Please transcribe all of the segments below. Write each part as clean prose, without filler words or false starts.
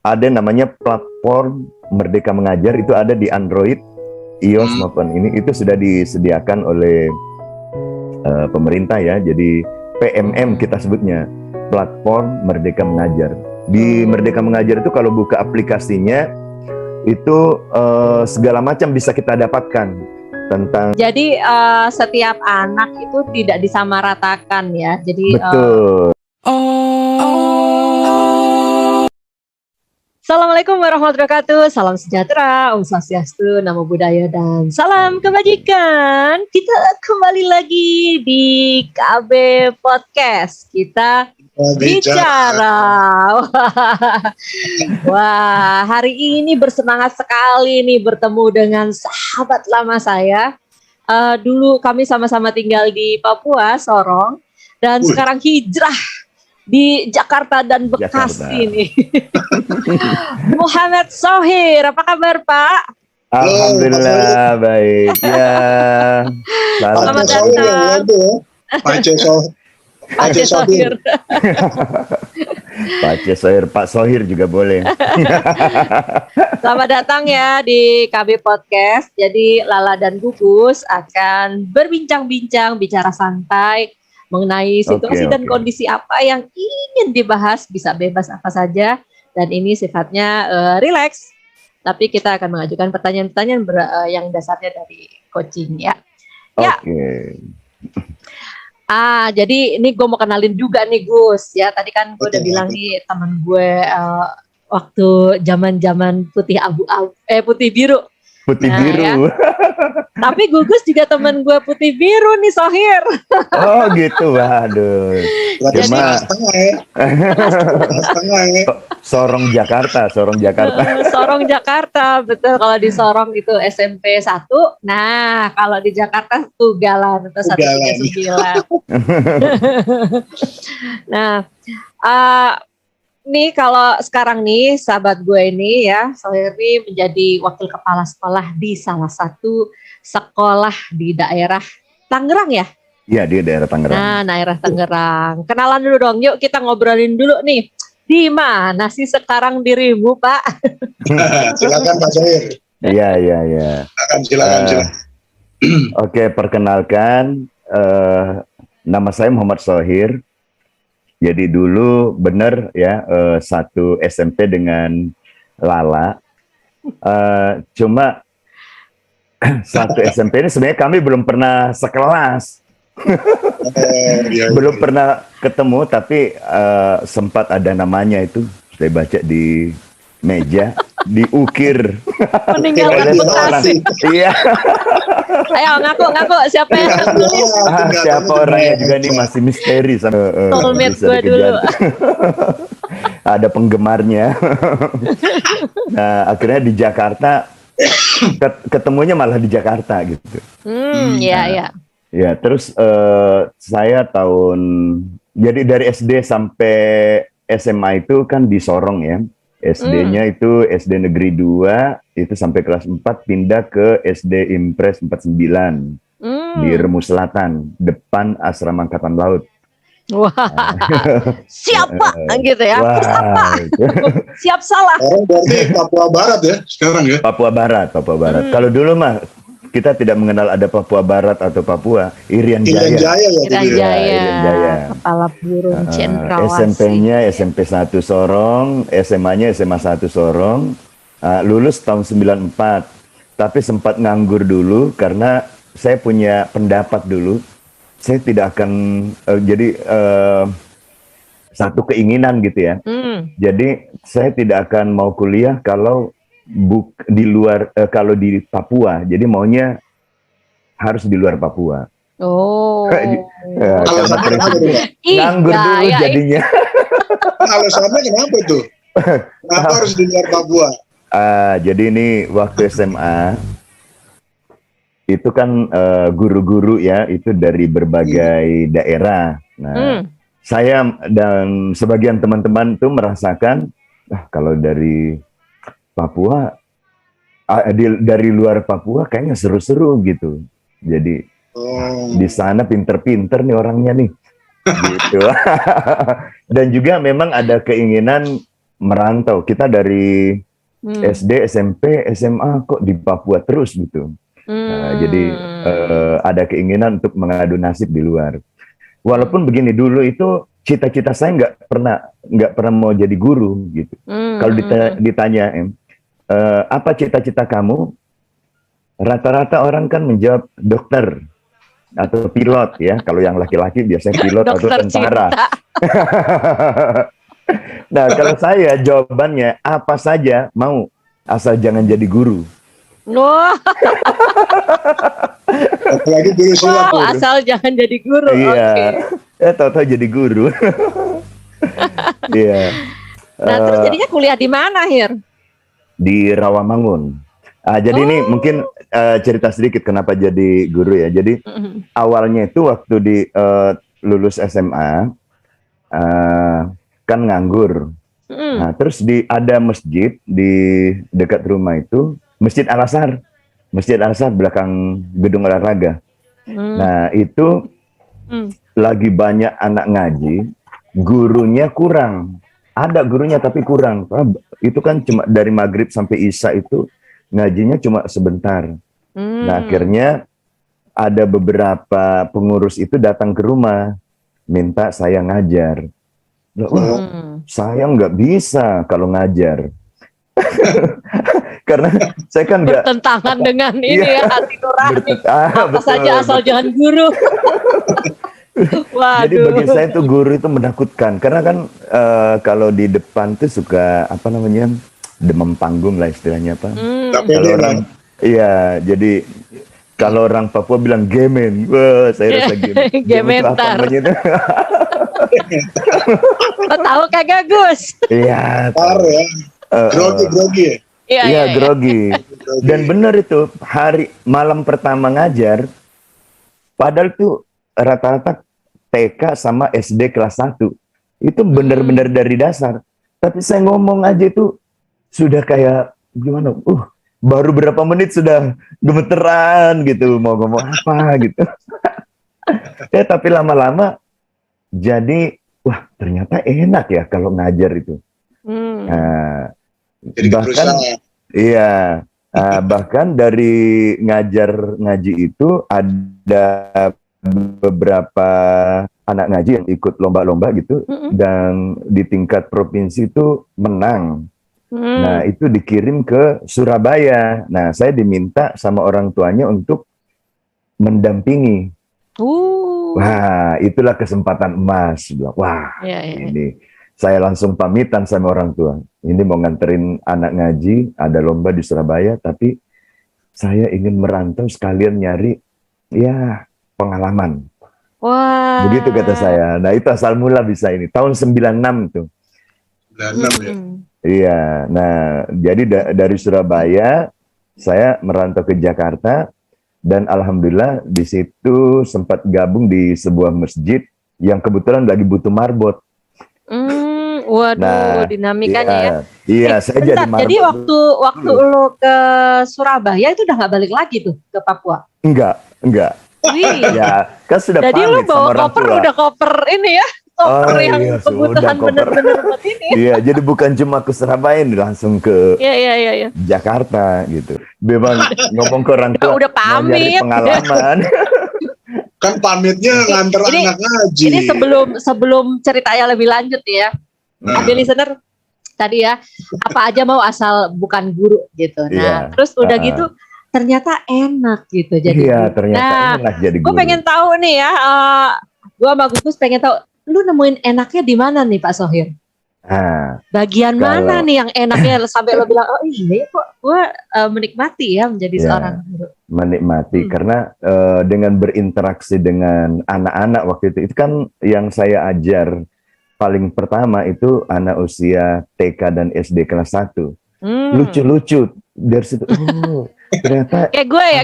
ada namanya platform Merdeka Mengajar, itu ada di Android, iOS maupun ini, itu sudah disediakan oleh pemerintah ya. Jadi PMM kita sebutnya, platform Merdeka Mengajar. Di Merdeka Mengajar itu kalau buka aplikasinya itu segala macam bisa kita dapatkan tentang. Jadi setiap anak itu tidak disamaratakan ya. Jadi betul. Assalamualaikum warahmatullahi wabarakatuh. Salam sejahtera, Om Swastiastu, Namo Buddhaya, dan salam kebajikan. Kita kembali lagi di KB Podcast. Kita bicara. Wah, hari ini bersemangat sekali nih bertemu dengan sahabat lama saya. Dulu kami sama-sama tinggal di Papua, Sorong, dan sekarang hijrah di Jakarta dan Bekasi nih. Muhammad Shohir, apa kabar Pak? Alhamdulillah baik ya. Selamat datang. Pak Shohir. Pak Shohir juga boleh. Selamat datang ya di KB Podcast. Jadi Lala dan Gugus akan berbincang-bincang, bicara santai mengenai situasi dan kondisi apa yang ingin dibahas, bisa bebas apa saja, dan ini sifatnya relax, tapi kita akan mengajukan pertanyaan-pertanyaan yang dasarnya dari coaching ya. Jadi ini gue mau kenalin juga nih Gus ya, tadi kan gue udah bilang nih teman gue waktu zaman-zaman putih biru. Ya. Tapi Gugus juga teman gue putih biru nih, Shohir. Oh gitu, waduh. Cuma setengah ya. Sorong Jakarta. Sorong Jakarta, betul. Kalau di Sorong itu SMP 1. Nah, kalau di Jakarta Tugalan itu 139. Nah, nih kalau sekarang nih sahabat gue ini ya, Shohir ini menjadi wakil kepala sekolah di salah satu sekolah di daerah Tangerang ya? Iya, di daerah Tangerang. Nah, daerah Tangerang. Kenalan dulu dong, yuk kita ngobrolin dulu nih. Di mana sih sekarang dirimu, Pak? Silakan Pak Shohir. Iya. Silakan. Oke, perkenalkan, nama saya Muhammad Shohir. Jadi dulu benar ya, satu SMP dengan Lala. Cuma satu SMP ini sebenarnya kami belum pernah sekelas. Belum pernah ketemu, tapi sempat ada namanya itu. Saya baca di meja, diukir. Meninggalkan Bekasi. Iya. Ayo ngaku siapa yang tulis? Siapa orangnya juga nih masih misteri sama soulmate gue dulu. Ada penggemarnya. Nah, akhirnya di Jakarta ketemunya malah di Jakarta gitu. Iya. Ya, terus saya jadi dari SD sampai SMA itu kan di Sorong ya. SD-nya itu SD Negeri 2, itu sampai kelas 4 pindah ke SD Impres 49 di Remu Selatan, depan Asrama Angkatan Laut. Wah, siapa gitu ya? Siap salah. Orang berarti Papua Barat ya sekarang ya? Papua Barat. Kalau dulu mah kita tidak mengenal ada Papua Barat atau Papua. Irian Jaya. Irian Jaya. Kepala burung cendrawasih. SMP-nya SMP 1 Sorong, SMA-nya SMA 1 Sorong. Lulus tahun 94. Tapi sempat nganggur dulu karena saya punya pendapat dulu. Saya tidak akan satu keinginan gitu ya. Jadi saya tidak akan mau kuliah kalau di luar, kalau di Papua. Jadi maunya harus di luar Papua. Nganggur dulu jadinya. Alasannya kenapa tuh? Kenapa harus di luar Papua? Jadi ini waktu SMA itu kan guru-guru ya, itu dari berbagai daerah. Nah, saya dan sebagian teman-teman tuh merasakan, kalau dari Papua, dari luar Papua kayaknya seru-seru gitu. Jadi di sana pinter-pinter nih orangnya nih. Gitu. Dan juga memang ada keinginan merantau. Kita dari SD, SMP, SMA kok di Papua terus gitu. Jadi ada keinginan untuk mengadu nasib di luar. Walaupun begini, dulu itu cita-cita saya nggak pernah mau jadi guru gitu. Kalau ditanya apa cita-cita kamu, rata-rata orang kan menjawab dokter atau pilot ya. Kalau yang laki-laki biasanya pilot atau tentara. Nah, kalau saya jawabannya apa saja mau, asal jangan jadi guru. Wah, Apalagi guru silat. wow, asal jangan jadi guru. Iya, Oke. tahu-tahu jadi guru. Iya. Nah, terus jadinya kuliah di mana, Hir? Di Rawamangun. Jadi ini mungkin cerita sedikit kenapa jadi guru ya. Jadi awalnya itu waktu di lulus SMA kan nganggur. Nah, terus ada masjid di dekat rumah itu, Masjid Al-Azhar. Masjid Al-Azhar belakang gedung olahraga. Nah, itu lagi banyak anak ngaji, gurunya kurang. Ada gurunya tapi kurang. Itu kan cuma dari maghrib sampai isya itu ngajinya cuma sebentar. Nah, akhirnya ada beberapa pengurus itu datang ke rumah minta saya ngajar. Saya nggak bisa kalau ngajar. Karena saya kan nggak bertentangan dengan ini ya, hati nurani. Apa betul, saja asal jangan guru. Waduh. Jadi bagi saya itu guru itu menakutkan. Karena kan kalau di depan tuh suka apa namanya, demam panggung lah istilahnya apa. Kalau orang, iya, jadi kalau orang Papua bilang gemen, wah saya rasa gemen. Gementar. Lo tahu kagak, Gus? Iya. Ya. Grogi. Iya, grogi. Dan benar itu, malam pertama ngajar, padahal tuh rata-rata TK sama SD kelas 1. Itu benar-benar dari dasar. Tapi saya ngomong aja itu sudah kayak gimana? Baru berapa menit sudah gemeteran gitu, mau ngomong apa gitu. Tapi lama-lama jadi, wah ternyata enak ya kalau ngajar itu. Nah, jadi bahkan dari ngaji itu ada beberapa anak ngaji yang ikut lomba-lomba gitu, dan di tingkat provinsi itu menang. Nah, itu dikirim ke Surabaya. Nah, saya diminta sama orang tuanya untuk mendampingi. Wah, itulah kesempatan emas. Wah, ini saya langsung pamitan sama orang tua. Ini mau nganterin anak ngaji, ada lomba di Surabaya, tapi saya ingin merantau sekalian nyari ya pengalaman. Wah. Begitu kata saya. Nah, itu asal mula bisa ini. Tahun 96 itu. 96 ya. Iya. Nah, jadi dari Surabaya saya merantau ke Jakarta, dan alhamdulillah di situ sempat gabung di sebuah masjid yang kebetulan lagi butuh marbot. Waduh, dinamikanya ya. Iya, saya jadi marbot. Jadi waktu lo ke Surabaya itu udah nggak balik lagi tuh ke Papua? Enggak. Wih. Ya, kan sudah jadi pamit lo bawa sama orang koper, tua. udah koper ini ya, koper yang iya, kebutuhan sudah, bener-bener buat ini. Iya, jadi bukan cuma ke Surabaya, langsung ke Iya. Jakarta gitu. Memang ngomong ke orang tua, udah mau nyari pamit. pengalaman. Kan pamitnya nganter anak ngaji. Ini sebelum ceritanya lebih lanjut ya. Ambil listener tadi ya, apa aja mau asal bukan guru gitu. Nah, terus udah gitu ternyata enak gitu jadi. Iya, ternyata enak jadi guru. Gue pengen tahu nih ya, gue sama Gugus pengen tahu, lu nemuin enaknya di mana nih Pak Sohir? Bagian mana nih yang enaknya sampai lo bilang, oh iya kok gue menikmati ya menjadi seorang guru. Menikmati karena dengan berinteraksi dengan anak-anak waktu itu kan yang saya ajar paling pertama itu anak usia TK dan SD kelas 1. Lucu-lucu dari situ. Ternyata kayak gue ya.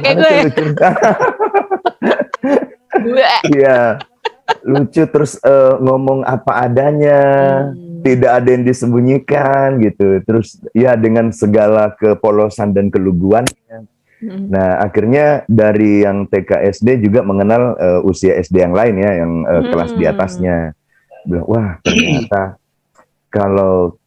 Iya, lucu terus ngomong apa adanya, tidak ada yang disembunyikan gitu. Terus ya dengan segala kepolosan dan keluguannya. Nah, akhirnya dari yang TK SD juga mengenal usia SD yang lain ya, yang kelas di atasnya. Bilang, wah ternyata kalau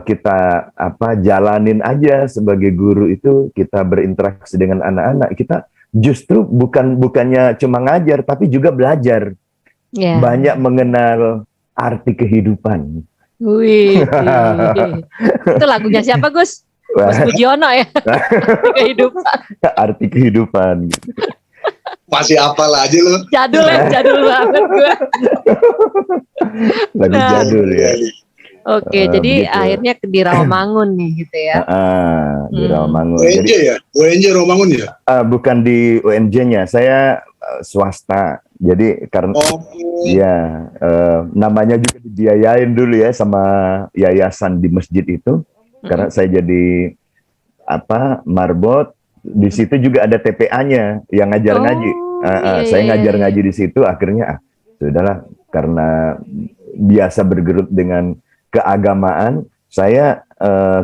kita jalanin aja sebagai guru itu, kita berinteraksi dengan anak-anak, kita justru bukannya cuma ngajar tapi juga belajar. Banyak mengenal arti kehidupan. Wih, itu lagunya siapa, Gus? Gus Budiono ya. Arti kehidupan. Arti kehidupan. Masih apal aja lu. Jadul banget gue. Lagu jadul ya. Oke, jadi begitu. Akhirnya di Rawamangun nih gitu ya. Di Rawamangun. UNJ ya? UNJ Rawamangun ya? Bukan di UNJ-nya, saya swasta. Jadi karena namanya juga dibiayain dulu ya sama yayasan di masjid itu. Karena saya jadi marbot, di situ juga ada TPA-nya yang ngajar ngaji. Saya ngajar ngaji di situ, akhirnya sudahlah, karena biasa bergelut dengan keagamaan, saya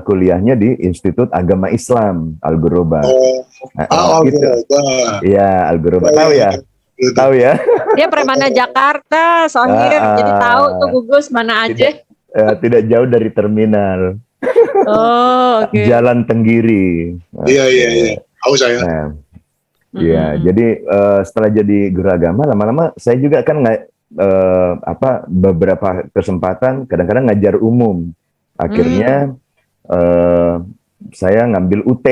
kuliahnya di Institut Agama Islam Al-Ghuraba. Iya, Al-Ghuraba. Tahu ya? Tahu ya? Dia premana Jakarta, Sohir, jadi tahu tuh Gugus mana aja. Tidak jauh dari terminal. Okay. Jalan Tenggiri. Iya. Tahu saya. Iya, jadi setelah jadi guru agama, lama-lama saya juga kan beberapa kesempatan kadang-kadang ngajar umum. Akhirnya saya ngambil UT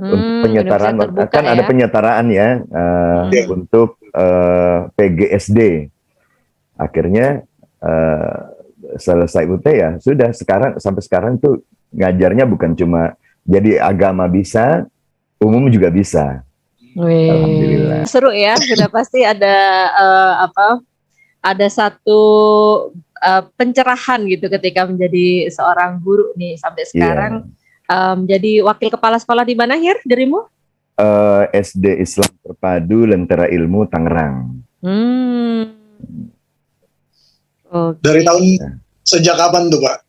untuk penyetaraan, kan ada penyetaraan ya untuk PGSD. Akhirnya selesai UT ya sudah, sampai sekarang tuh ngajarnya bukan cuma jadi agama, bisa umum juga bisa. Alhamdulillah. Seru ya, sudah pasti ada ada satu pencerahan gitu ketika menjadi seorang guru nih sampai sekarang. Jadi wakil kepala sekolah di mana, Hir, dirimu? SD Islam Terpadu Lentera Ilmu Tangerang. Okay. Dari tahun sejak kapan tuh, Pak?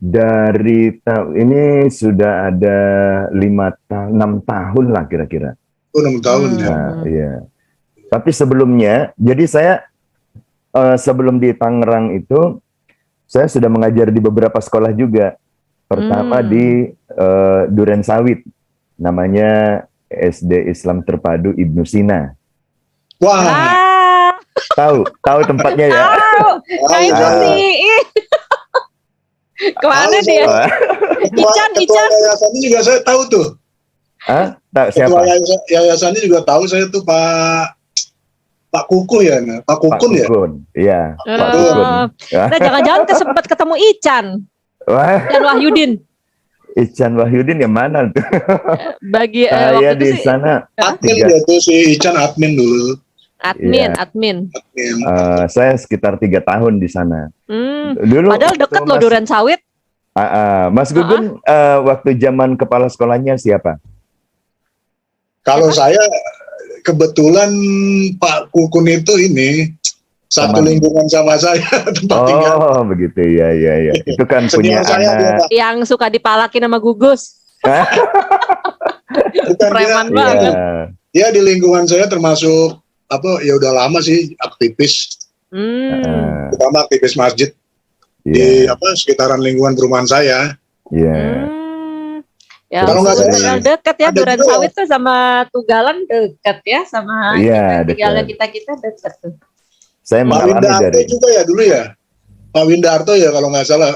Dari ini sudah ada 6 tahun lah kira-kira. 6 tahun ya. Iya. Tapi sebelumnya, jadi saya sebelum di Tangerang itu, saya sudah mengajar di beberapa sekolah juga. Pertama di Duren Sawit, namanya SD Islam Terpadu Ibnu Sina. Wah. Tahu tempatnya ya? Tahu. Itu sih. Kemana dia? Ican. Yayasannya juga saya tahu tuh. Siapa? Yayasannya juga tahu saya tuh, Pak Kuku ya, Pak Kukun ya. Iya. Pak Kukun. Nah, jangan-jangan kesempet ketemu Ican. Ican Wahyudin. Ican Wahyudin yang mana tuh? Bagi saya di sana. Admin dia tuh, si Ican admin dulu. Admin. Saya sekitar 3 tahun di sana. Dulu, padahal deket loh Duren Sawit. Mas Gugun, waktu zaman kepala sekolahnya siapa? Kalau saya kebetulan Pak Kukun itu ini satu lingkungan sama saya tempat tinggal. Oh begitu ya. Itu kan punya anak yang suka dipalakin sama Gugus. Preman banget. Dia di lingkungan saya termasuk ya udah lama sih aktivis. Pertama aktivis masjid di sekitaran lingkungan perumahan saya. Ya, kalau nggak salah dekat ya, Duren Sawit tuh sama Tugalan dekat ya, sama tinggalnya kita dekat tuh. Saya mengalami dari juga ya dulu ya, Pak Windarto ya kalau nggak salah,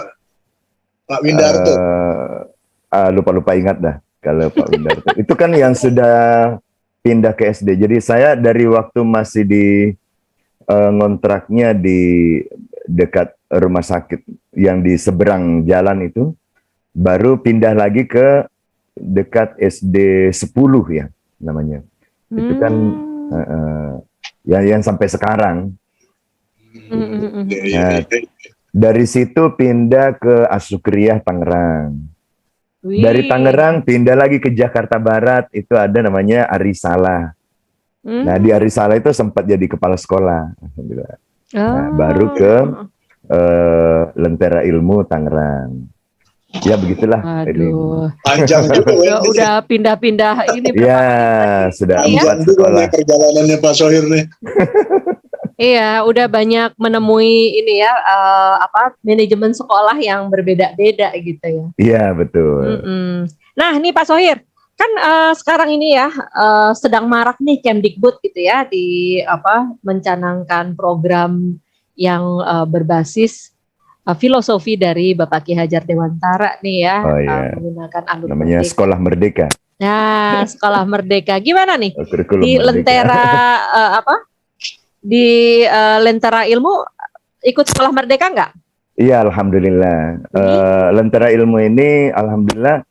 Pak Windarto. Lupa ingat dah kalau Pak Windarto. Itu kan yang sudah pindah ke SD. Jadi saya dari waktu masih di ngontraknya di dekat rumah sakit yang di seberang jalan itu, baru pindah lagi ke dekat SD 10 ya namanya. Itu kan yang sampai sekarang. Nah, dari situ pindah ke Asukriyah Tangerang. Dari Tangerang pindah lagi ke Jakarta Barat, itu ada namanya Arisala. Nah, di Arisala itu sempat jadi kepala sekolah. Nah, baru ke Lentera Ilmu Tangerang. Ya begitulah. Aduh. Panjang juga. Udah pindah-pindah ini. Ya, sudah 4 sekolah. Perjalanannya Pak Sohir nih. Iya, udah banyak menemui ini ya, manajemen sekolah yang berbeda-beda gitu ya. Iya, betul. Nah, nih Pak Sohir, kan sekarang ini ya sedang marak nih Kemdikbud gitu ya mencanangkan program yang berbasis filosofi dari Bapak Ki Hajar Dewantara nih ya, menggunakan alur namanya merdeka. Sekolah Merdeka. Nah, Sekolah Merdeka gimana nih? Kurikulum Di Merdeka. Lentera Ilmu ikut Sekolah Merdeka nggak? Iya, alhamdulillah. Lentera Ilmu ini alhamdulillah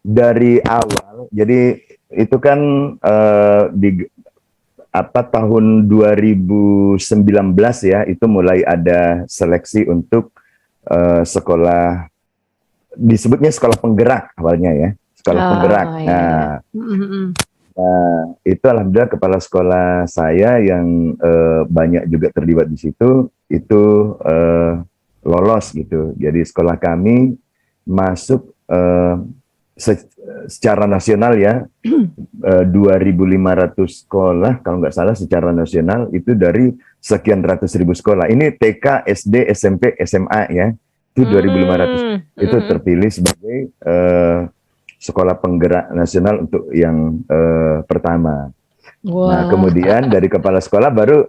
dari awal. Jadi itu kan tahun 2019 ya, itu mulai ada seleksi untuk sekolah, disebutnya sekolah penggerak awalnya ya, sekolah penggerak. Iya. Nah, itu alhamdulillah kepala sekolah saya yang banyak juga terlibat di situ, itu lolos gitu. Jadi sekolah kami masuk secara nasional ya, 2.500 sekolah kalau nggak salah secara nasional, itu dari sekian ratus ribu sekolah. Ini TK, SD, SMP, SMA ya, itu 2.500. Itu terpilih sebagai sekolah penggerak nasional untuk yang pertama. Wow. Nah, kemudian dari kepala sekolah baru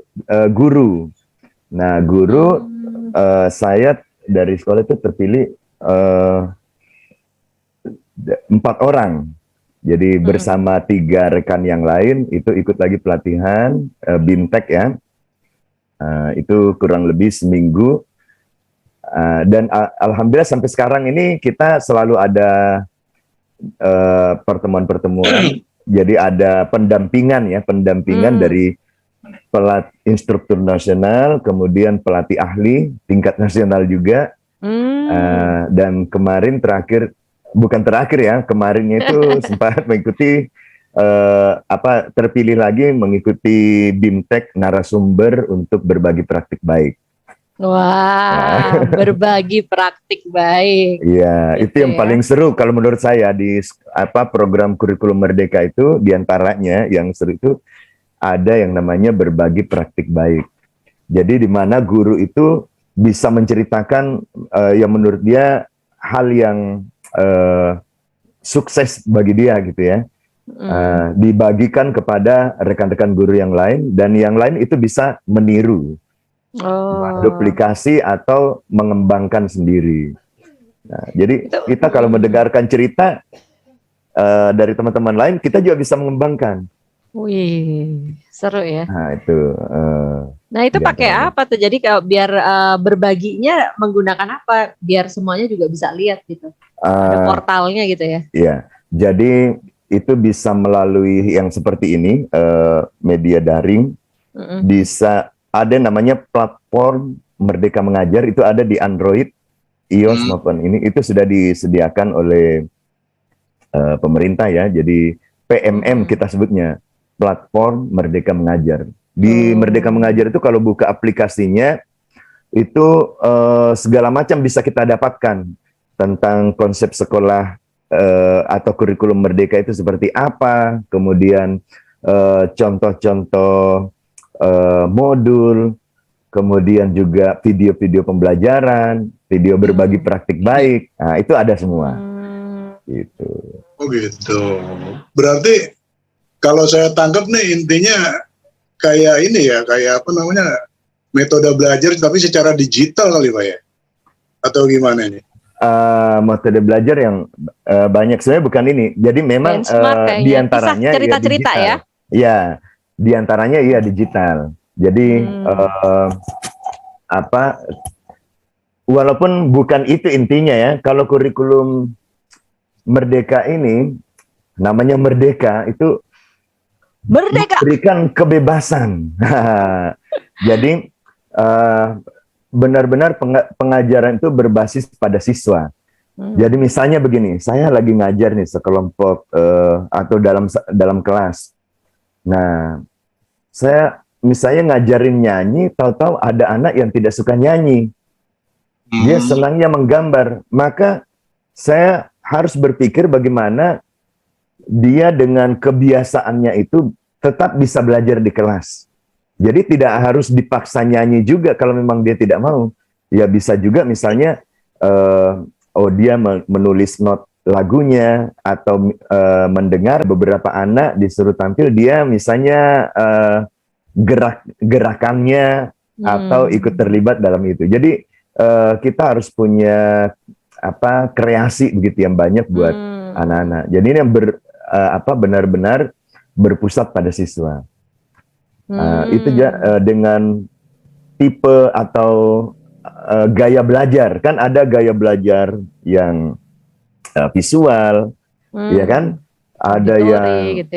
guru. Nah, guru saya dari sekolah itu terpilih 4 orang. Jadi bersama 3 rekan yang lain itu ikut lagi pelatihan BIMTEK ya. Itu kurang lebih seminggu. Dan alhamdulillah sampai sekarang ini kita selalu ada pertemuan-pertemuan. Jadi ada pendampingan dari instruktur nasional, kemudian pelatih ahli tingkat nasional juga. Dan kemarin kemarinnya itu sempat mengikuti terpilih lagi mengikuti BIMTEK narasumber untuk berbagi praktik baik. Wah, berbagi praktik baik. Iya, itu yang paling seru kalau menurut saya di program kurikulum Merdeka itu, diantaranya yang seru itu ada yang namanya berbagi praktik baik. Jadi di mana guru itu bisa menceritakan yang menurut dia hal yang sukses bagi dia gitu ya, dibagikan kepada rekan-rekan guru yang lain, dan yang lain itu bisa meniru. Duplikasi atau mengembangkan sendiri. Nah, jadi kita kalau mendengarkan cerita dari teman-teman lain, kita juga bisa mengembangkan. Wih, seru ya. Nah itu. Nah itu pakai apa tuh? Jadi kalau biar berbaginya menggunakan apa? Biar semuanya juga bisa lihat gitu. Ada portalnya gitu ya. Iya. Jadi itu bisa melalui yang seperti ini, media daring. Bisa ada namanya platform Merdeka Mengajar, itu ada di Android, iOS maupun ini, itu sudah disediakan oleh pemerintah ya. Jadi PMM kita sebutnya, platform Merdeka Mengajar. Di Merdeka Mengajar itu kalau buka aplikasinya itu segala macam bisa kita dapatkan tentang konsep sekolah atau kurikulum Merdeka itu seperti apa, kemudian contoh-contoh modul, kemudian juga video-video pembelajaran, video berbagi praktik baik. Nah, itu ada semua. Gitu. Oh gitu. Berarti kalau saya tangkap nih intinya kayak ini ya, kayak metode belajar tapi secara digital kali Pak ya? Atau gimana ini? Metode belajar yang banyak sebenarnya bukan ini. Jadi memang diantaranya cerita-cerita ya. Ya, diantaranya iya digital. Jadi walaupun bukan itu intinya ya. Kalau kurikulum Merdeka ini namanya Merdeka, itu memberikan kebebasan. Jadi benar-benar pengajaran itu berbasis pada siswa. Jadi misalnya begini, saya lagi ngajar nih sekelompok atau dalam kelas. Nah, saya misalnya ngajarin nyanyi, tahu-tahu ada anak yang tidak suka nyanyi. Dia senangnya menggambar. Maka saya harus berpikir bagaimana dia dengan kebiasaannya itu tetap bisa belajar di kelas. Jadi tidak harus dipaksa nyanyi juga kalau memang dia tidak mau. Ya bisa juga misalnya dia menulis not lagunya atau mendengar beberapa anak disuruh tampil, dia misalnya gerakannya atau ikut terlibat dalam itu. Jadi kita harus punya kreasi begitu yang banyak buat anak-anak. Jadi ini yang benar-benar berpusat pada siswa. Itu dengan tipe atau gaya belajar. Kan ada gaya belajar yang visual, ya kan? Ada teori, yang gitu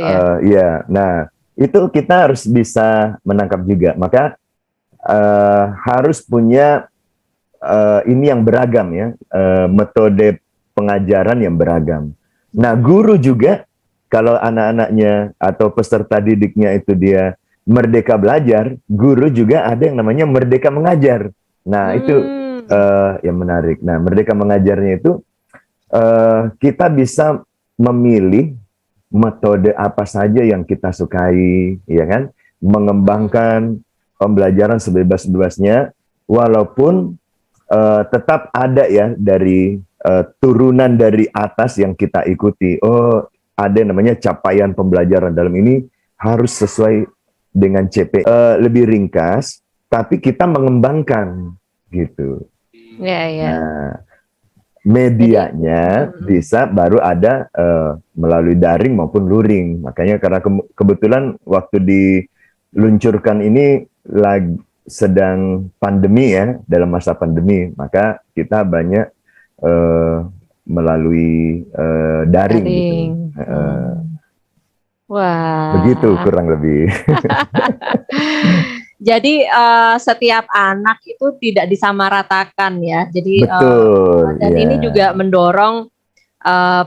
ya. Nah, itu kita harus bisa menangkap juga. Maka harus punya ini yang beragam ya, metode pengajaran yang beragam. Nah, guru juga kalau anak-anaknya atau peserta didiknya itu dia merdeka belajar, guru juga ada yang namanya merdeka mengajar. Nah, itu yang menarik. Nah, merdeka mengajarnya itu kita bisa memilih metode apa saja yang kita sukai, ya kan? Mengembangkan pembelajaran sebebas-bebasnya, walaupun tetap ada ya dari turunan dari atas yang kita ikuti. Oh, ada yang namanya capaian pembelajaran dalam ini harus sesuai dengan CP. Lebih ringkas, tapi kita mengembangkan gitu. Nah, medianya bisa baru ada melalui daring maupun luring. Makanya karena kebetulan waktu diluncurkan ini sedang pandemi ya, dalam masa pandemi, maka kita banyak melalui daring. Gitu. Wah. Begitu kurang lebih. Jadi setiap anak itu tidak disamaratakan ya. Jadi betul. Dan ini juga mendorong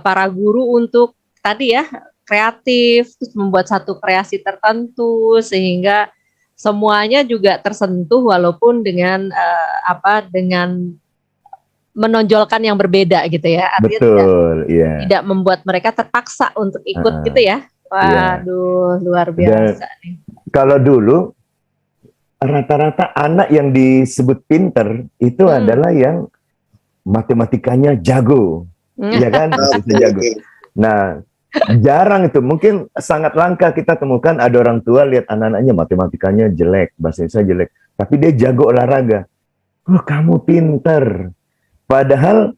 para guru untuk tadi ya kreatif, terus membuat satu kreasi tertentu sehingga semuanya juga tersentuh walaupun dengan dengan menonjolkan yang berbeda gitu ya. Artinya betul. Tidak membuat mereka terpaksa untuk ikut gitu ya. Waduh, luar biasa nih. Kalau dulu rata-rata anak yang disebut pinter itu adalah yang matematikanya jago, ya kan? Bisa jago. Nah, jarang itu, mungkin sangat langka kita temukan ada orang tua lihat anak-anaknya matematikanya jelek, bahasa Indonesia jelek, tapi dia jago olahraga. Oh, kamu pinter. Padahal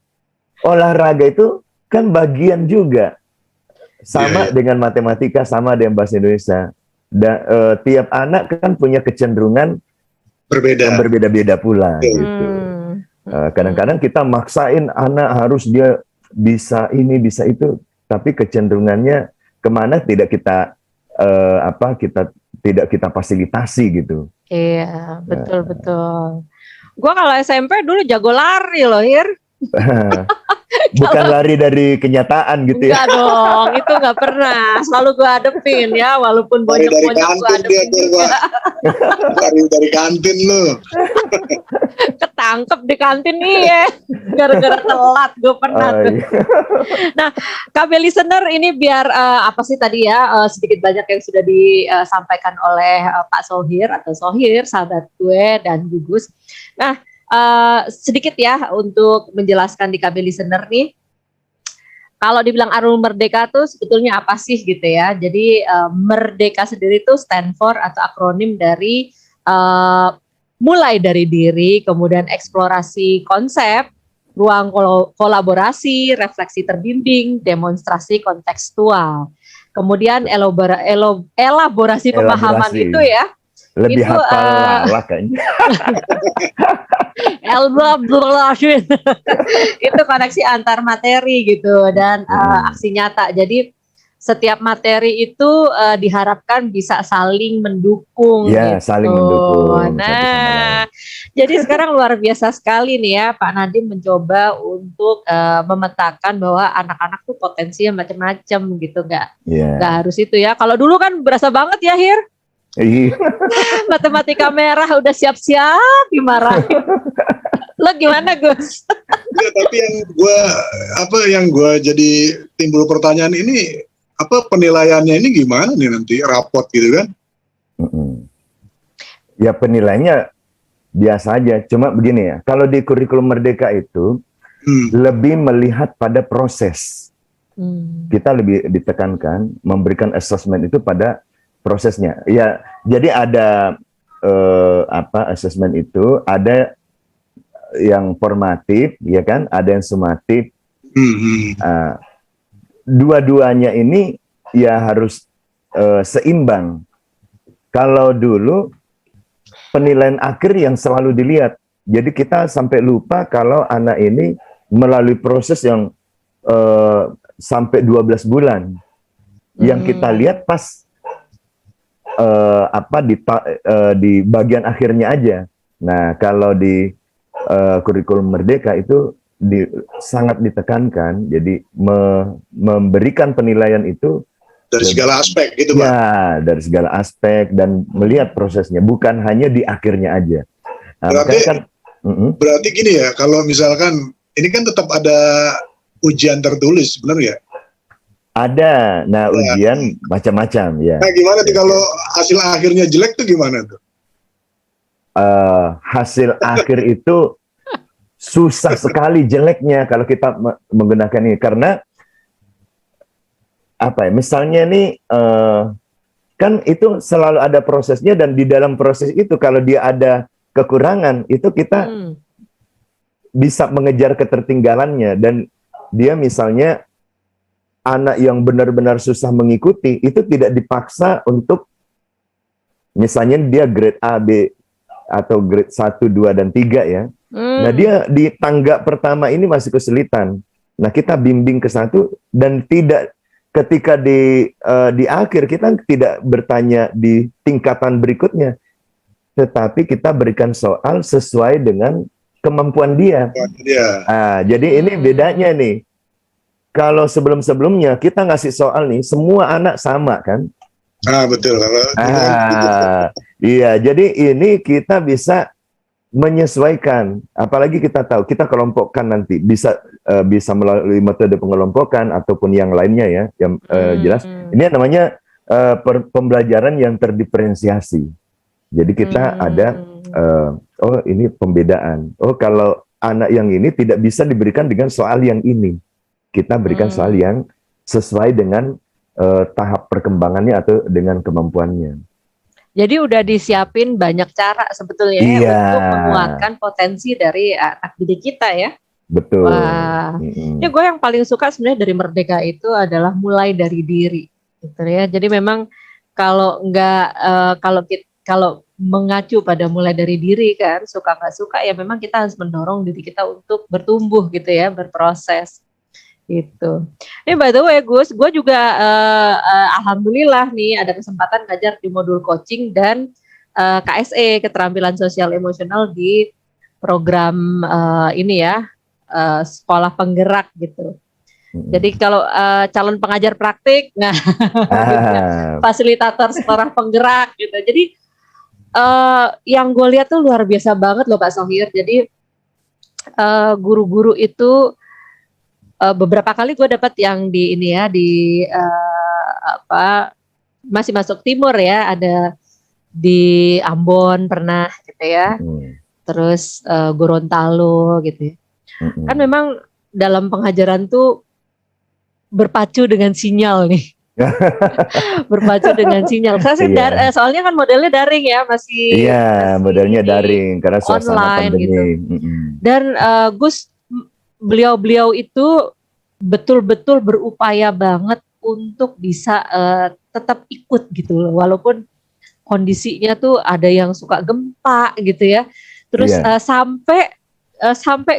olahraga itu kan bagian juga. Sama dengan matematika, sama dengan bahasa Indonesia. Dan tiap anak kan punya kecenderungan yang berbeda-beda pula. Gitu. Kadang-kadang kita maksain anak harus dia bisa ini, bisa itu, tapi kecenderungannya kemana tidak kita tidak kita fasilitasi gitu. Iya, betul. Gua kalau SMP dulu jago lari loh, Hir. Bukan lari dari kenyataan gitu ya? Enggak dong, itu nggak pernah. Selalu gue hadepin ya, walaupun bonyok-bonyok gue hadepin juga. Lari dari kantin lo. Ketangkep di kantin nih ya, gara-gara telat gue pernah. Nah, KB listener ini biar apa sih tadi ya, sedikit banyak yang sudah disampaikan oleh Pak Sohir atau Sohir, sahabat gue dan Gugus. Nah, sedikit ya untuk menjelaskan di KB listener nih. Kalau dibilang Arul Merdeka tuh sebetulnya apa sih gitu ya. Jadi Merdeka sendiri tuh stand for atau akronim dari mulai dari diri, kemudian eksplorasi konsep, ruang kolaborasi, refleksi terbimbing, demonstrasi kontekstual. Kemudian elaborasi pemahaman itu ya. Lebih hafal lah kayaknya. Itu koneksi antar materi gitu dan aksi nyata. Jadi setiap materi itu diharapkan bisa saling mendukung. Ya, gitu. Saling mendukung. Nah, jadi sekarang luar biasa sekali nih ya Pak Nadiem mencoba untuk memetakan bahwa anak-anak tuh potensinya macam-macam gitu, nggak harus itu ya. Kalau dulu kan berasa banget ya Hir. Matematika merah udah siap-siap dimarahin. Lo gimana Gus? Ya, tapi yang gue jadi timbul pertanyaan ini, apa penilaiannya ini gimana nih nanti rapot gitu kan? Ya penilaiannya biasa aja. Cuma begini ya, kalau di kurikulum Merdeka itu lebih melihat pada proses. Kita lebih ditekankan memberikan assessment itu pada prosesnya. Ya, jadi ada assessment itu ada yang formatif, ya kan? Ada yang sumatif. Dua-duanya ini ya harus seimbang. Kalau dulu penilaian akhir yang selalu dilihat. Jadi kita sampai lupa kalau anak ini melalui proses yang sampai 12 bulan. Yang kita lihat pas di bagian akhirnya aja. Nah, kalau di kurikulum Merdeka itu sangat ditekankan, jadi memberikan penilaian itu dari segala aspek gitu, Pak. Ya, dari segala aspek dan melihat prosesnya, bukan hanya di akhirnya aja. Nah, berarti gini ya, kalau misalkan ini kan tetap ada ujian tertulis, benar ya? Ada, ujian macam-macam ya. Nah, gimana tuh kalau hasil akhirnya jelek tuh gimana tuh? Hasil akhir itu susah sekali jeleknya kalau kita menggunakan ini, karena misalnya nih kan itu selalu ada prosesnya, dan di dalam proses itu kalau dia ada kekurangan itu kita bisa mengejar ketertinggalannya. Dan dia misalnya anak yang benar-benar susah mengikuti itu tidak dipaksa untuk misalnya dia grade A, B atau grade 1, 2 dan 3 ya. Nah, dia di tangga pertama ini masih kesulitan. Nah, kita bimbing ke satu, dan tidak ketika di akhir kita tidak bertanya di tingkatan berikutnya, tetapi kita berikan soal sesuai dengan kemampuan dia. Jadi ini bedanya nih. Kalau sebelum-sebelumnya kita ngasih soal nih, semua anak sama kan? Betul. Iya, jadi ini kita bisa menyesuaikan. Apalagi kita tahu kita kelompokkan nanti bisa melalui metode pengelompokan ataupun yang lainnya ya, yang jelas. Ini namanya pembelajaran yang terdiferensiasi. Jadi kita ada ini pembedaan. Kalau anak yang ini tidak bisa diberikan dengan soal yang ini. Kita berikan soal yang sesuai dengan tahap perkembangannya atau dengan kemampuannya. Jadi udah disiapin banyak cara sebetulnya untuk menguatkan potensi dari anak didik kita ya. Betul. Wah, ini gue yang paling suka sebenarnya dari Merdeka itu adalah mulai dari diri, gitu ya. Jadi memang kalau kalau mengacu pada mulai dari diri kan, suka nggak suka ya memang kita harus mendorong diri kita untuk bertumbuh gitu ya, berproses. Gitu. Ini by the way Gus, gue juga alhamdulillah nih ada kesempatan ngajar di modul coaching dan KSE, keterampilan sosial emosional di program ini ya, sekolah penggerak gitu. Jadi kalau calon pengajar praktik, fasilitator sekolah penggerak gitu. Jadi yang gue lihat tuh luar biasa banget loh Pak Sohir. Jadi guru-guru itu beberapa kali gue dapat yang di ini ya, di masih masuk timur ya, ada di Ambon pernah gitu ya, terus Gorontalo gitu ya. Kan memang dalam pengajaran tuh berpacu dengan sinyal nih. Berpacu dengan sinyal. Soalnya kan modelnya daring ya, masih modelnya daring karena suasana online pandemi gitu. Dan Gus, beliau itu betul-betul berupaya banget untuk bisa tetap ikut gitu loh, walaupun kondisinya tuh ada yang suka gempa gitu ya. Terus sampai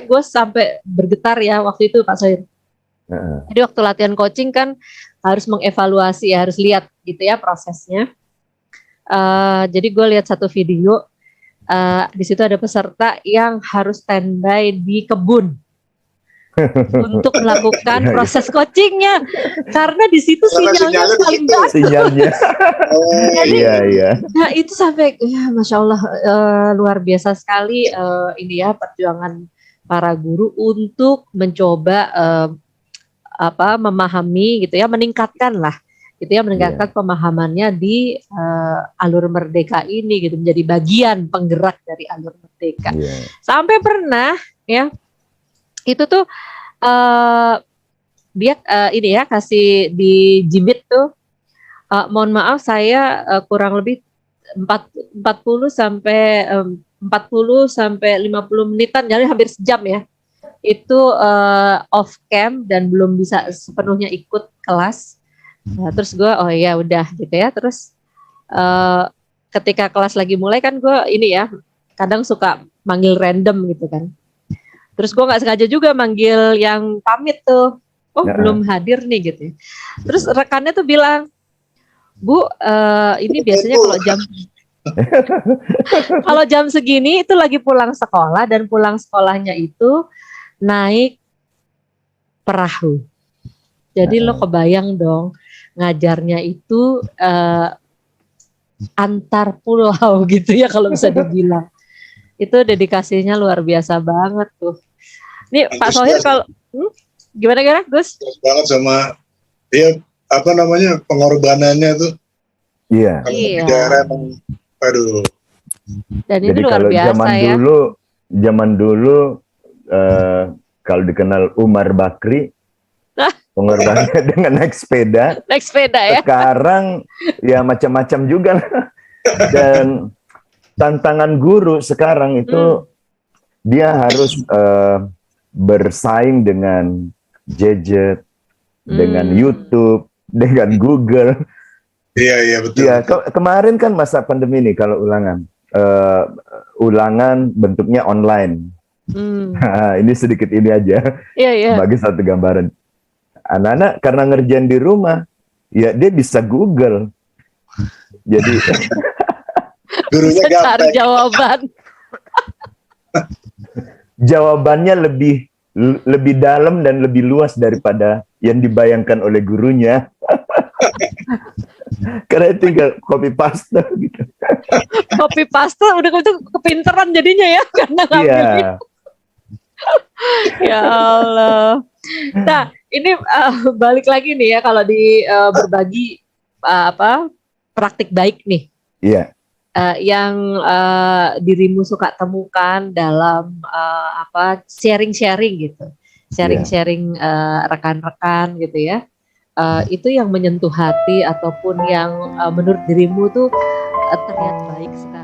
gue sampai bergetar ya waktu itu Pak Sohir. Jadi waktu latihan coaching kan harus mengevaluasi ya, harus lihat gitu ya prosesnya. Jadi gue lihat satu video, di situ ada peserta yang harus standby di kebun untuk melakukan proses coachingnya, karena di situ sinyalnya paling bagus. Sinyalnya. Jadi, nah itu sampai ya Masya Allah, luar biasa sekali ini ya perjuangan para guru untuk mencoba memahami gitu ya, meningkatkan lah Itu yang meningkatkan pemahamannya di alur merdeka ini gitu, menjadi bagian penggerak dari alur merdeka. Sampai pernah ya itu tuh dia ini ya kasih di Jimit tuh mohon maaf saya kurang lebih 40 sampai 50 menitan, jadi hampir sejam ya. Itu off cam dan belum bisa sepenuhnya ikut kelas. Nah, terus gue oh ya udah gitu ya. Terus ketika kelas lagi mulai kan gue ini ya kadang suka manggil random gitu kan. Terus gue nggak sengaja juga manggil yang pamit tuh. Oh belum hadir nih gitu. Terus rekannya tuh bilang, Bu ini biasanya kalau jam segini itu lagi pulang sekolah dan pulang sekolahnya itu naik perahu. Jadi lo kebayang dong ngajarnya itu antar pulau gitu ya kalau bisa dibilang. Itu dedikasinya luar biasa banget tuh. Nih Pak Sohir kalau gimana Gus? Banget sama dia apa namanya pengorbanannya tuh. Iya. Aduh. Dan jadi itu luar kalau biasa zaman dulu kalau dikenal Umar Bakri, pengorbanannya dengan naik sepeda. Naik sepeda ya. Sekarang ya macam-macam juga. Dan tantangan guru sekarang itu dia harus bersaing dengan gadget, dengan YouTube, dengan Google. Iya betul. Ya, kemarin kan masa pandemi nih kalau ulangan bentuknya online. Nah, ini sedikit ini aja. Bagi satu gambaran. Anak-anak karena ngerjain di rumah, ya dia bisa Google. Jadi gurunya cari jawaban. Jawabannya lebih dalam dan lebih luas daripada yang dibayangkan oleh gurunya. Karena tinggal copy paste gitu. Copy paste udah itu kepinteran jadinya ya karena ngambil. Ya Allah. Nah, ini balik lagi nih ya kalau di berbagi praktik baik nih. Iya. Yang dirimu suka temukan dalam sharing-sharing gitu. Sharing-sharing rekan-rekan gitu ya. Itu yang menyentuh hati ataupun yang menurut dirimu tuh terlihat baik sekali.